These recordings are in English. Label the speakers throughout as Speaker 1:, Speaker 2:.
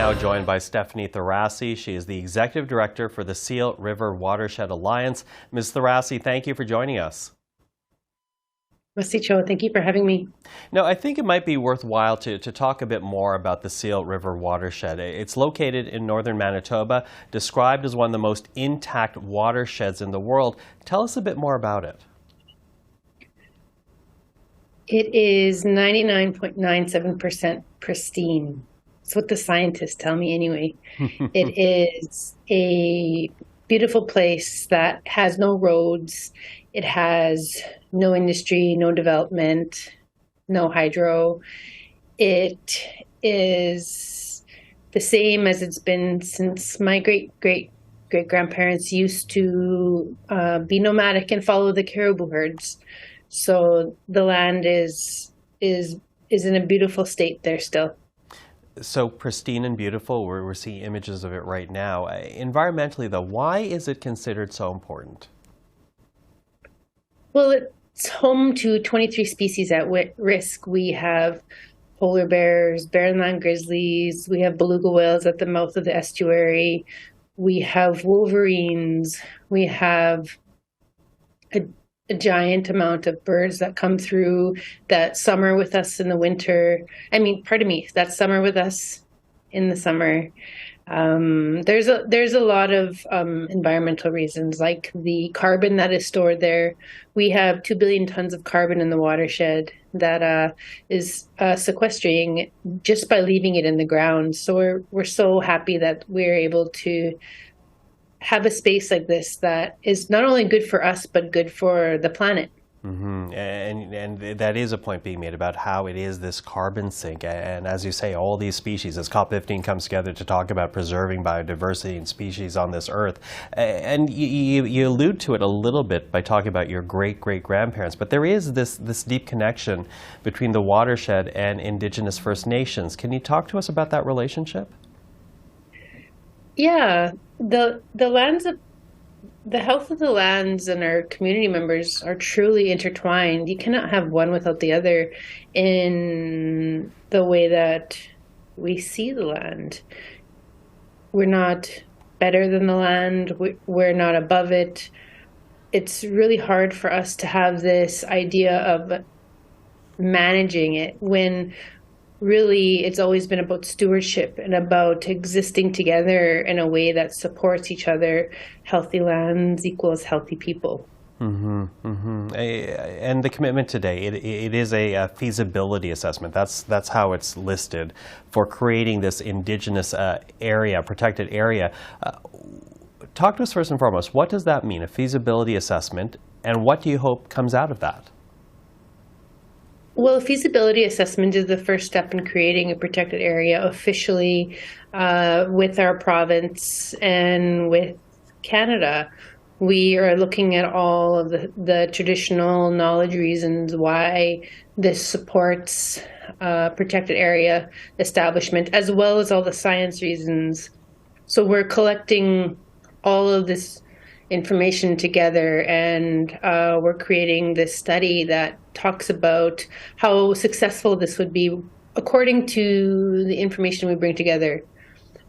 Speaker 1: now joined by Stephanie Thorassie. She is the Executive Director for the Seal River Watershed Alliance. Ms. Thorassie, thank you for joining us.
Speaker 2: Masicho, thank you for having me.
Speaker 1: Now, I think it might be worthwhile to talk a bit more about the Seal River Watershed. It's located in northern Manitoba, described as one of the most intact watersheds in the world. Tell us a bit more about it.
Speaker 2: It is 99.97% pristine. That's what the scientists tell me anyway. It is a beautiful place that has no roads. It has no industry, no development, no hydro. It is the same as it's been since my great-great-great-grandparents used to be nomadic and follow the caribou herds. So the land is in a beautiful state there still.
Speaker 1: So pristine and beautiful, we're seeing images of it right now. Environmentally, though, why is it considered so important?
Speaker 2: Well, it's home to 23 species at risk. We have polar bears, barrenland grizzlies, we have beluga whales at the mouth of the estuary, we have wolverines, we have a giant amount of birds that come through that summer with us in the winter. That summer with us in the summer. There's a lot of environmental reasons, like the carbon that is stored there. We have 2 billion tons of carbon in the watershed that is sequestering just by leaving it in the ground. So we're so happy that we're able to have a space like this that is not only good for us, but good for the planet.
Speaker 1: Mm-hmm. And that is a point being made about how it is this carbon sink. And as you say, all these species, as COP15 comes together to talk about preserving biodiversity and species on this earth. And you allude to it a little bit by talking about your great-great-grandparents. But there is this deep connection between the watershed and Indigenous First Nations. Can you talk to us about that relationship?
Speaker 2: Yeah, the health of the lands and our community members are truly intertwined. You cannot have one without the other in the way that we see the land. We're not better than the land. We're not above it. It's really hard for us to have this idea of managing it when really it's always been about stewardship and about existing together in a way that supports each other. Healthy lands equals healthy people.
Speaker 1: Mm-hmm, mm-hmm. And the commitment today, it is a feasibility assessment. That's how it's listed for creating this Indigenous area, protected area. Talk to us first and foremost. What does that mean, a feasibility assessment, and what do you hope comes out of that?
Speaker 2: Well, a feasibility assessment is the first step in creating a protected area officially with our province and with Canada. We are looking at all of the traditional knowledge reasons why this supports protected area establishment, as well as all the science reasons. So we're collecting all of this information together, and we're creating this study that talks about how successful this would be according to the information we bring together.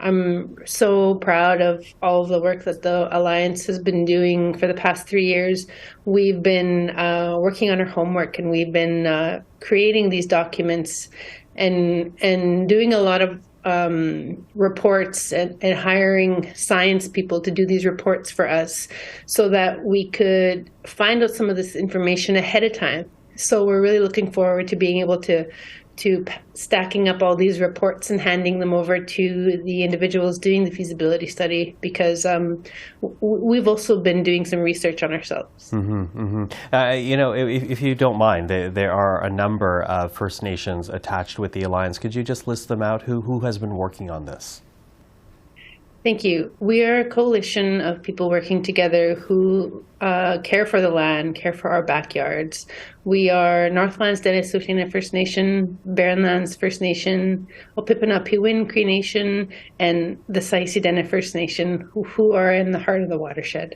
Speaker 2: I'm so proud of all of the work that the Alliance has been doing for the past 3 years. We've been working on our homework, and we've been creating these documents and doing a lot of reports and hiring science people to do these reports for us so that we could find out some of this information ahead of time. So we're really looking forward to being able to stacking up all these reports and handing them over to the individuals doing the feasibility study, because we've also been doing some research on ourselves.
Speaker 1: Mm-hmm, mm-hmm. If you don't mind, there are a number of First Nations attached with the Alliance. Could you just list them out? Who has been working on this?
Speaker 2: Thank you. We are a coalition of people working together who care for the land, care for our backyards. We are Northlands Denisotina First Nation, Barrenlands First Nation, Opipinapiwin Cree Nation, and the Saisi-Dena First Nation, who are in the heart of the watershed.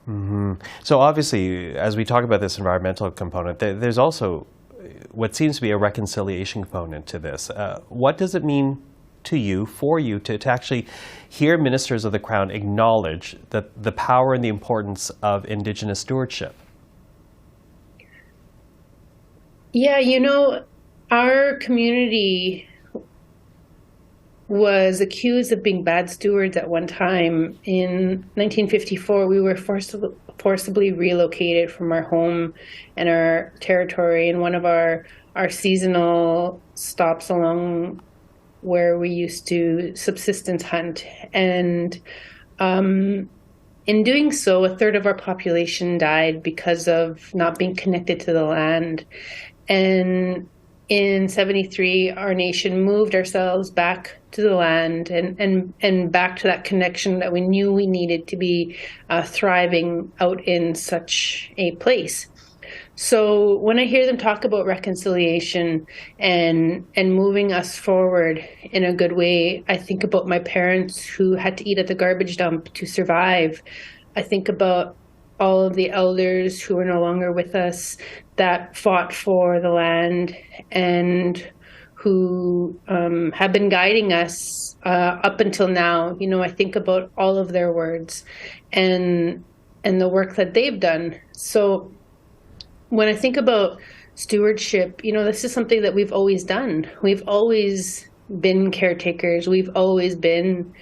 Speaker 1: Mm-hmm. So obviously, as we talk about this environmental component, there's also what seems to be a reconciliation component to this. What does it mean to you, for you, to actually hear ministers of the Crown acknowledge that the power and the importance of Indigenous stewardship?
Speaker 2: Yeah, our community was accused of being bad stewards at one time. In 1954, we were forcibly relocated from our home and our territory, and one of our seasonal stops along where we used to subsistence hunt. And in doing so, a third of our population died because of not being connected to the land. And in 73, our nation moved ourselves back to the land and back to that connection that we knew we needed to be thriving out in such a place. So when I hear them talk about reconciliation and moving us forward in a good way, I think about my parents who had to eat at the garbage dump to survive. I think about all of the elders who are no longer with us that fought for the land and who have been guiding us up until now. I think about all of their words and the work that they've done. So when I think about stewardship, this is something that we've always done. We've always been caretakers. We've always been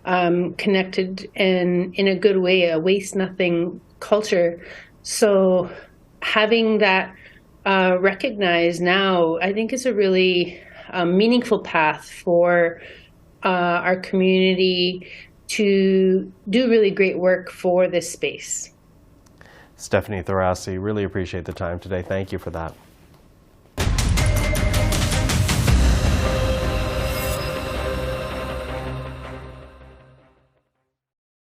Speaker 2: connected and in a good way, a waste nothing culture. So having that recognized now, I think is a really meaningful path for our community to do really great work for this space.
Speaker 1: Stephanie Thorassie, really appreciate the time today. Thank you for that.